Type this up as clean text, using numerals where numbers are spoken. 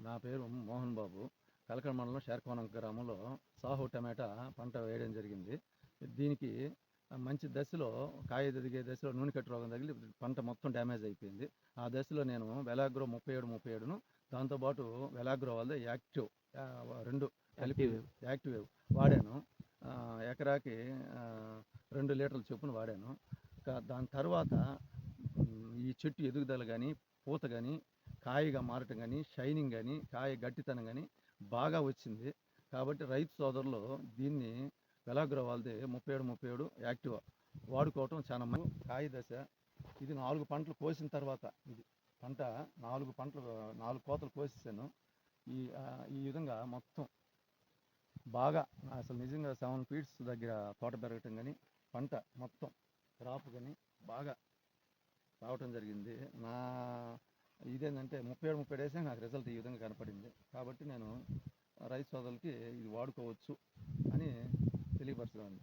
నా పేరు మోహన్ బాబు. కలకడ మండలం షేర్కోనం గ్రామంలో సాహో టమాటా పంట వేయడం జరిగింది. దీనికి మంచి దశలో కాయ ఎదిగే దశలో నూనె కట్టు రోగం తగిలి పంట మొత్తం డ్యామేజ్ అయిపోయింది. ఆ దశలో నేను వెలాగ్రో 37 దాంతోపాటు వెలాగ్రో వాళ్ళది యాక్టివ్ 2 కలిపి యాక్టివ్ వాడాను. ఎకరాకి 2 లీటర్ల చొప్పున వాడాను. దాని తర్వాత ఈ చెట్టు ఎదుగుదల కానీ, పూత కానీ, కాయగా మారటం కానీ, షైనింగ్ కానీ, కాయ గట్టితనం కానీ బాగా వచ్చింది. కాబట్టి రైతు సోదరులు దీన్ని వెలాగ్రో వాళ్ళది 37 యాక్టివ్ వాడుకోవటం చాలా మంచి. కాయ దశ ఇది 4 పంటలు కోసిన తర్వాత, ఇది పంట 4 కోతలు కోసేసాను. ఈ విధంగా మొత్తం బాగా అసలు నిజంగా 7 ఫీట్స్ దగ్గర తోట పెరగటం కానీ, పంట మొత్తం క్రాప్ కానీ బాగా రావటం జరిగింది. ఇదేంటంటే 37 డేసే నాకు రిజల్ట్ ఈ విధంగా కనపడింది. కాబట్టి నేను రైతు సోదరులకి ఇది వాడుకోవచ్చు అని తెలియపరచడం.